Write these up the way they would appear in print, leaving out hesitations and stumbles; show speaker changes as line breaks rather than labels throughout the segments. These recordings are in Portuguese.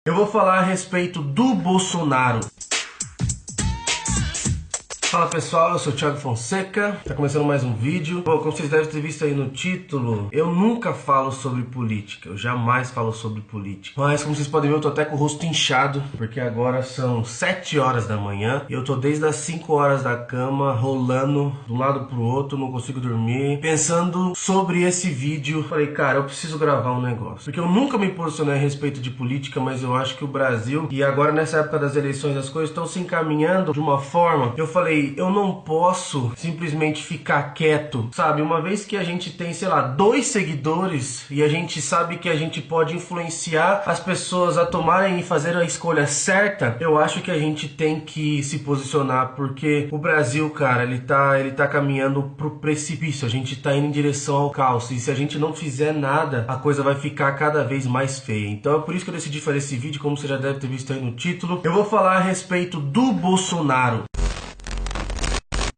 Eu vou falar a respeito do Bolsonaro. Fala pessoal, eu sou o Thiago Fonseca, tá começando mais um vídeo. Bom, como vocês devem ter visto aí no título, eu nunca falo sobre política, eu jamais falo sobre política. Mas como vocês podem ver, eu tô até com o rosto inchado, porque agora são 7 horas da manhã e eu tô desde as 5 horas da cama, rolando de um lado pro outro, não consigo dormir, pensando sobre esse vídeo. Falei, cara, eu preciso gravar um negócio, porque eu nunca me posicionei a respeito de política, mas eu acho que o Brasil, e agora nessa época das eleições, as coisas estão se encaminhando de uma forma, eu falei, eu não posso simplesmente ficar quieto, sabe? Uma vez que a gente tem, sei lá, 2 seguidores e a gente sabe que a gente pode influenciar as pessoas a tomarem e fazer a escolha certa, eu acho que a gente tem que se posicionar, porque o Brasil, cara, ele tá caminhando pro precipício, a gente tá indo em direção ao caos, e se a gente não fizer nada, a coisa vai ficar cada vez mais feia. Então é por isso que eu decidi fazer esse vídeo, como você já deve ter visto aí no título. Eu vou falar a respeito do Bolsonaro.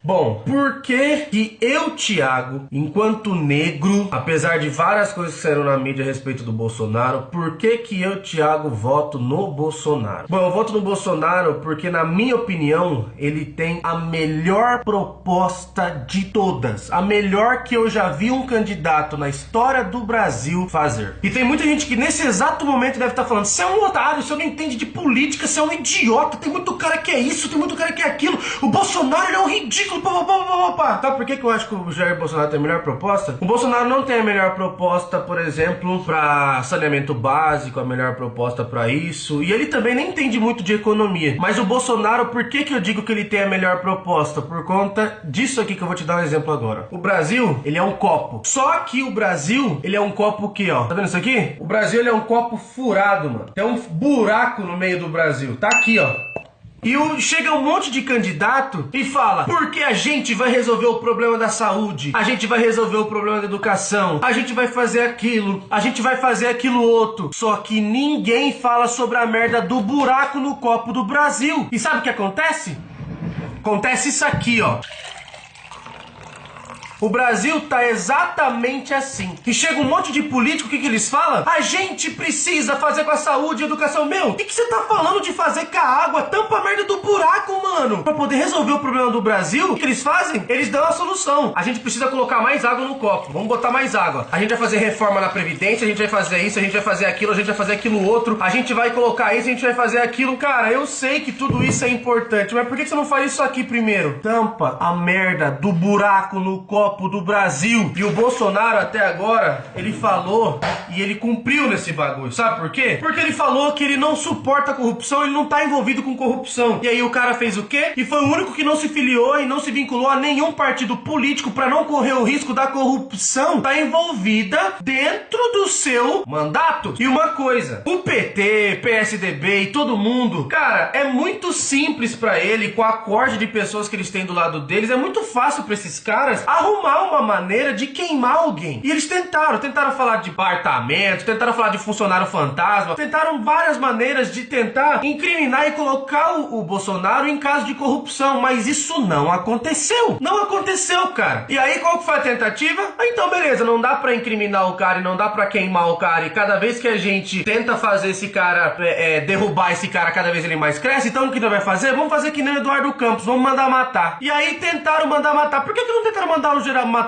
Bom, por que eu, Thiago, enquanto negro, apesar de várias coisas que saíram na mídia a respeito do Bolsonaro, por que eu, Thiago, voto no Bolsonaro? Bom, eu voto no Bolsonaro porque, na minha opinião, ele tem a melhor proposta de todas. A melhor que eu já vi um candidato na história do Brasil fazer. E tem muita gente que nesse exato momento deve estar falando: você é um otário, você não entende de política, você é um idiota, tem muito cara que é isso, tem muito cara que é aquilo. O Bolsonaro, ele é um ridículo. Sabe por que eu acho que o Jair Bolsonaro tem a melhor proposta? O Bolsonaro não tem a melhor proposta, por exemplo, para saneamento básico, a melhor proposta para isso, e ele também nem entende muito de economia. Mas o Bolsonaro, por que eu digo que ele tem a melhor proposta? Por conta disso aqui que eu vou te dar um exemplo agora. O Brasil, ele é um copo. Só que o Brasil, ele é um copo aqui, ó. Tá vendo isso aqui? O Brasil, ele é um copo furado, mano. Tem um buraco no meio do Brasil. Tá aqui, ó. E chega um monte de candidato e fala: porque a gente vai resolver o problema da saúde, a gente vai resolver o problema da educação, a gente vai fazer aquilo, a gente vai fazer aquilo outro. Só que ninguém fala sobre a merda do buraco no copo do Brasil. E sabe o que acontece? Acontece isso aqui, ó. O Brasil tá exatamente assim. E chega um monte de político, o que eles falam? A gente precisa fazer com a saúde e educação. Meu, o que você tá falando de fazer com a água? Tampa a merda do buraco, mano. Pra poder resolver o problema do Brasil, o que eles fazem? Eles dão a solução. A gente precisa colocar mais água no copo. Vamos botar mais água. A gente vai fazer reforma na Previdência, a gente vai fazer isso, a gente vai fazer aquilo, a gente vai fazer aquilo outro, a gente vai colocar isso, a gente vai fazer aquilo. Cara, eu sei que tudo isso é importante, mas por que você não faz isso aqui primeiro? Tampa a merda do buraco no copo do Brasil. E o Bolsonaro até agora, ele falou e ele cumpriu nesse bagulho. Sabe por quê? Porque ele falou que ele não suporta a corrupção, ele não tá envolvido com corrupção. E aí o cara fez o quê? E foi o único que não se filiou e não se vinculou a nenhum partido político para não correr o risco da corrupção tá envolvida dentro do seu mandato. E uma coisa, o PT, PSDB e todo mundo, cara, é muito simples para ele, com a corte de pessoas que eles têm do lado deles, é muito fácil para esses caras arrumar uma maneira de queimar alguém. E eles tentaram falar de apartamento, tentaram falar de funcionário fantasma, tentaram várias maneiras de tentar incriminar e colocar o Bolsonaro em caso de corrupção, mas isso não aconteceu. Não aconteceu, cara. E aí qual que foi a tentativa? Ah, então beleza, não dá pra incriminar o cara e não dá pra queimar o cara, e cada vez que a gente tenta fazer esse cara, derrubar esse cara, cada vez ele mais cresce, então o que nós vai fazer? Vamos fazer que nem o Eduardo Campos, vamos mandar matar. E aí tentaram mandar matar. Por que não tentaram matar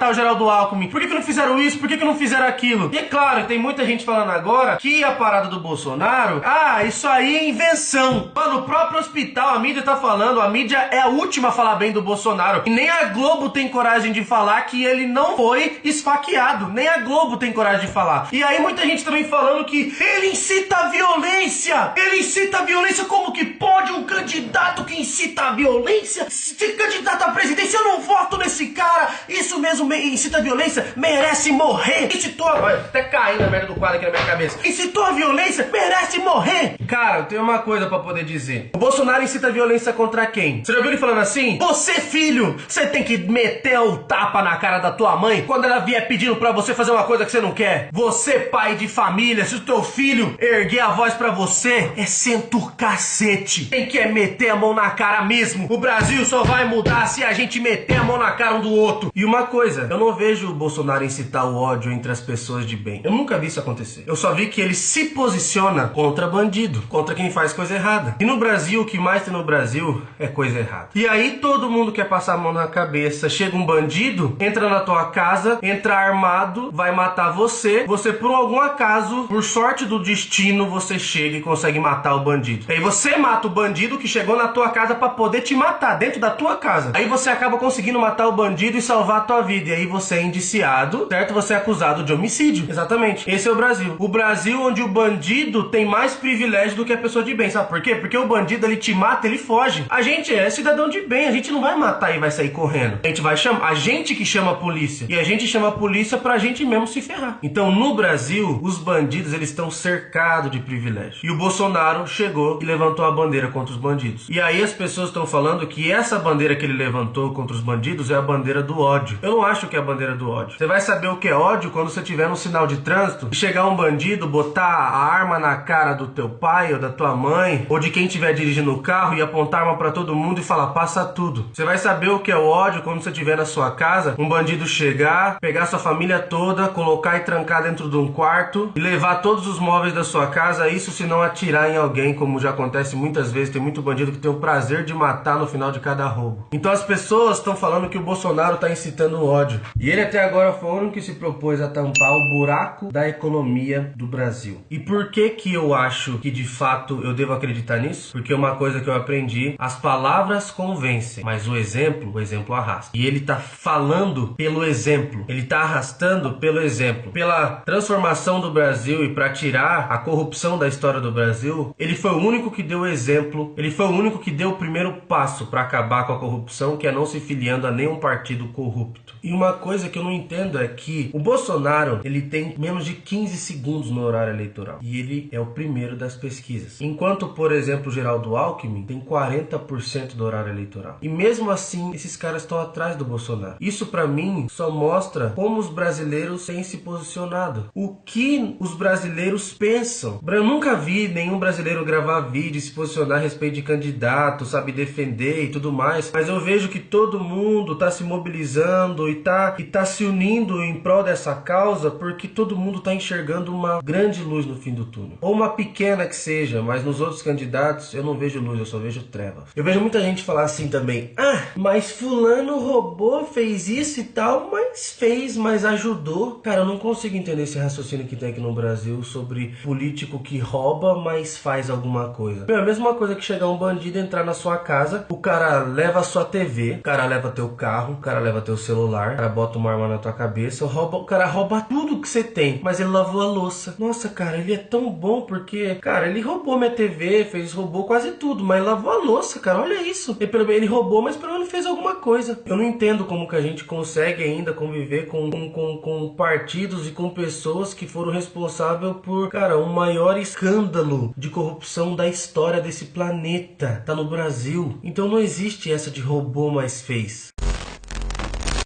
o Geraldo Alckmin? Por que não fizeram isso? Por que não fizeram aquilo? E é claro, tem muita gente falando agora que a parada do Bolsonaro, isso aí é invenção. Mano, o próprio hospital, a mídia tá falando, a mídia é a última a falar bem do Bolsonaro. E nem a Globo tem coragem de falar que ele não foi esfaqueado. Nem a Globo tem coragem de falar. E aí muita gente também falando que ele incita a violência. Ele incita a violência. Como que pode um candidato que incita a violência ser candidato à presidência? Eu não voto nesse cara. Isso mesmo, incita a violência, merece morrer. Incitou, vai até caindo a merda do quadro aqui na minha cabeça. Incitou a violência, merece morrer. Cara, eu tenho uma coisa pra poder dizer. O Bolsonaro incita a violência contra quem? Você já viu ele falando assim? Você, filho, você tem que meter o tapa na cara da tua mãe quando ela vier pedindo pra você fazer uma coisa que você não quer. Você, pai de família, se o teu filho erguer a voz pra você, você é senta o cacete. Quem quer meter a mão na cara mesmo? O Brasil só vai mudar se a gente meter a mão na cara um do outro. E uma coisa, eu não vejo o Bolsonaro incitar o ódio entre as pessoas de bem. Eu nunca vi isso acontecer. Eu só vi que ele se posiciona contra bandido, contra quem faz coisa errada. E no Brasil, o que mais tem no Brasil é coisa errada. E aí todo mundo quer passar a mão na cabeça. Chega um bandido, entra na tua casa, entra armado, vai matar você. Você, por algum acaso, por sorte do destino, você chega e consegue matar o bandido. Aí você mata o bandido que chegou na tua casa pra poder te matar, dentro da tua casa. Aí você acaba conseguindo matar o bandido e salvar a tua vida. E aí você é indiciado, certo? Você é acusado de homicídio. Exatamente. Esse é o Brasil. O Brasil onde o bandido tem mais privilégio do que a pessoa de bem. Sabe por quê? Porque o bandido, ele te mata, ele foge. A gente é cidadão de bem. A gente não vai matar e vai sair correndo. A gente vai chamar... A gente que chama a polícia. E a gente chama a polícia pra gente mesmo se ferrar. Então, no Brasil, os bandidos, eles estão cercados de privilégio. E o Bolsonaro chegou e levantou a bandeira contra os bandidos. E aí as pessoas estão falando que essa bandeira que ele levantou contra os bandidos é a bandeira do ódio. Eu não acho que é a bandeira do ódio. Você vai saber o que é ódio quando você tiver no sinal de trânsito e chegar um bandido, botar a arma na cara do teu pai ou da tua mãe ou de quem estiver dirigindo o carro e apontar a arma pra todo mundo e falar, passa tudo. Você vai saber o que é o ódio quando você estiver na sua casa, um bandido chegar, pegar sua família toda, colocar e trancar dentro de um quarto e levar todos os móveis da sua casa, isso se não atirar em alguém, como já acontece muitas vezes. Tem muito bandido que tem o prazer de matar no final de cada roubo. Então as pessoas estão falando que o Bolsonaro está incitando o ódio. E ele até agora foi o único que se propôs a tampar o buraco da economia do Brasil. E por que que eu acho que de fato eu devo acreditar nisso? Porque uma coisa que eu aprendi, as palavras convencem, mas o exemplo arrasta. E ele tá falando pelo exemplo, ele tá arrastando pelo exemplo. Pela transformação do Brasil e para tirar a corrupção da história do Brasil, ele foi o único que deu exemplo, ele foi o único que deu o primeiro passo para acabar com a corrupção, que é não se filiando a nenhum partido corrupto. E uma coisa que eu não entendo é que o Bolsonaro, ele tem menos de 15 segundos no horário eleitoral. E ele é o primeiro das pesquisas. Enquanto, por exemplo, o Geraldo Alckmin tem 40% do horário eleitoral. E mesmo assim, esses caras estão atrás do Bolsonaro. Isso pra mim só mostra como os brasileiros têm se posicionado. O que os brasileiros pensam. Eu nunca vi nenhum brasileiro gravar vídeo e se posicionar a respeito de candidato, sabe, defender e tudo mais. Mas eu vejo que todo mundo tá se mobilizando e tá se unindo em prol dessa causa, porque todo mundo tá enxergando uma grande luz no fim do túnel. Ou uma pequena que seja, mas nos outros candidatos eu não vejo luz, eu só vejo trevas. Eu vejo muita gente falar assim também, mas fulano roubou, fez isso e tal, mas ajudou. Cara, eu não consigo entender esse raciocínio que tem aqui no Brasil sobre político que rouba, mas faz alguma coisa. Meu, é a mesma coisa que chegar um bandido, entrar na sua casa, o cara leva a sua TV, o cara leva teu carro, o cara leva teu celular, o cara bota uma arma na tua cabeça, o cara rouba tudo que você tem, mas ele lavou a louça. Nossa, cara, ele é tão bom porque, cara, ele roubou minha TV, roubou quase tudo, mas lavou a louça, cara, olha isso. Ele roubou, mas pelo menos fez alguma coisa. Eu não entendo como que a gente consegue ainda conviver com partidos e com pessoas que foram responsáveis por, cara, o maior escândalo de corrupção da história desse planeta. Tá no Brasil. Então não existe essa de roubou, mas fez.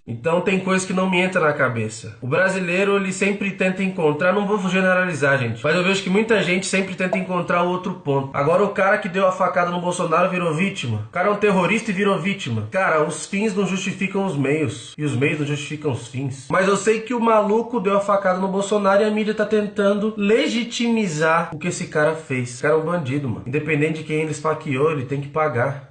Então tem coisa que não me entra na cabeça. O brasileiro, ele sempre tenta encontrar, não vou generalizar, gente, mas eu vejo que muita gente sempre tenta encontrar o outro ponto. Agora o cara que deu a facada no Bolsonaro virou vítima. O cara é um terrorista e virou vítima. Cara, os fins não justificam os meios. E os meios não justificam os fins. Mas eu sei que o maluco deu a facada no Bolsonaro e a mídia tá tentando legitimizar o que esse cara fez. Esse cara é um bandido, mano. Independente de quem ele esfaqueou, ele tem que pagar.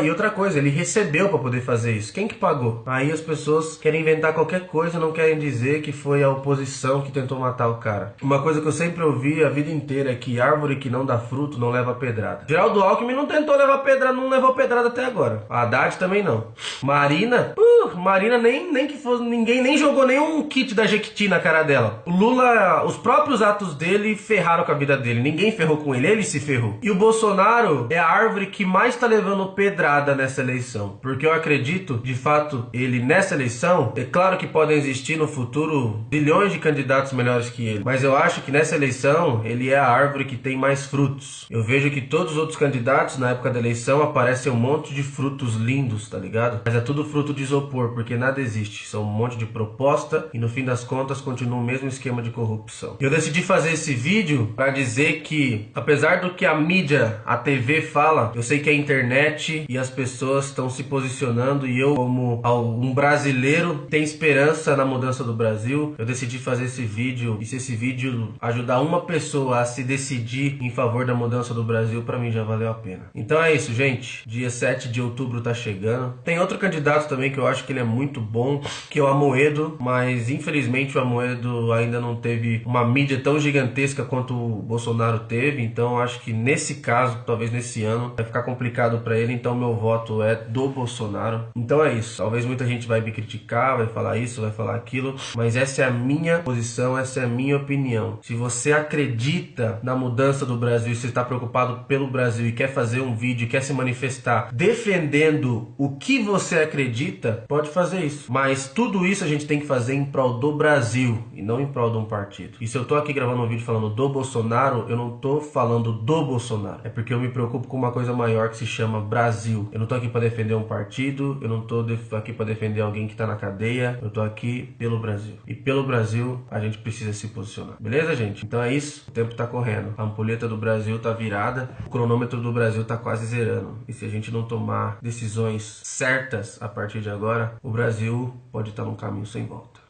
E outra coisa, ele recebeu pra poder fazer isso. Quem que pagou? Aí as pessoas querem inventar qualquer coisa, não querem dizer que foi a oposição que tentou matar o cara. Uma coisa que eu sempre ouvi a vida inteira é que árvore que não dá fruto não leva pedrada. Geraldo Alckmin não tentou levar pedrada, não levou pedrada até agora. A Haddad também não. Marina nem que fosse, ninguém nem jogou nenhum kit da Jequiti na cara dela. O Lula, os próprios atos dele ferraram com a vida dele. Ninguém ferrou com ele, ele se ferrou. E o Bolsonaro é a árvore que mais tá levando pedrada nessa eleição, porque eu acredito, de fato, ele nessa eleição, é claro que podem existir no futuro bilhões de candidatos melhores que ele, mas eu acho que nessa eleição ele é a árvore que tem mais frutos. Eu vejo que todos os outros candidatos na época da eleição aparecem um monte de frutos lindos, tá ligado? Mas é tudo fruto de isopor, porque nada existe, são um monte de proposta e no fim das contas continua o mesmo esquema de corrupção. Eu decidi fazer esse vídeo para dizer que, apesar do que a mídia, a TV fala, eu sei que a internet e as pessoas estão se posicionando e eu, como um brasileiro, tem esperança na mudança do Brasil. Eu decidi fazer esse vídeo e se esse vídeo ajudar uma pessoa a se decidir em favor da mudança do Brasil, para mim já valeu a pena. Então é isso, gente. Dia 7 de outubro tá chegando. Tem outro candidato também que eu acho que ele é muito bom, que é o Amoedo, mas infelizmente o Amoedo ainda não teve uma mídia tão gigantesca quanto o Bolsonaro teve, então acho que nesse caso, talvez nesse ano, vai ficar complicado para ele, então meu voto é do Bolsonaro. Então é isso. Talvez muita gente vai me criticar, vai falar isso, vai falar aquilo, mas essa é a minha posição, essa é a minha opinião. Se você acredita na mudança do Brasil, se está preocupado pelo Brasil e quer fazer um vídeo, quer se manifestar defendendo o que você acredita, pode fazer isso. Mas tudo isso a gente tem que fazer em prol do Brasil e não em prol de um partido. E se eu tô aqui gravando um vídeo falando do Bolsonaro, eu não tô falando do Bolsonaro. É porque eu me preocupo com uma coisa maior que se chama Brasil. Eu não tô aqui para defender um partido, eu não tô aqui para defender alguém que tá na cadeia, eu tô aqui pelo Brasil. E pelo Brasil a gente precisa se posicionar. Beleza, gente? Então é isso. O tempo tá correndo. A ampulheta do Brasil tá virada, o cronômetro do Brasil tá quase zerando. E se a gente não tomar decisões certas a partir de agora, o Brasil pode estar num caminho sem volta.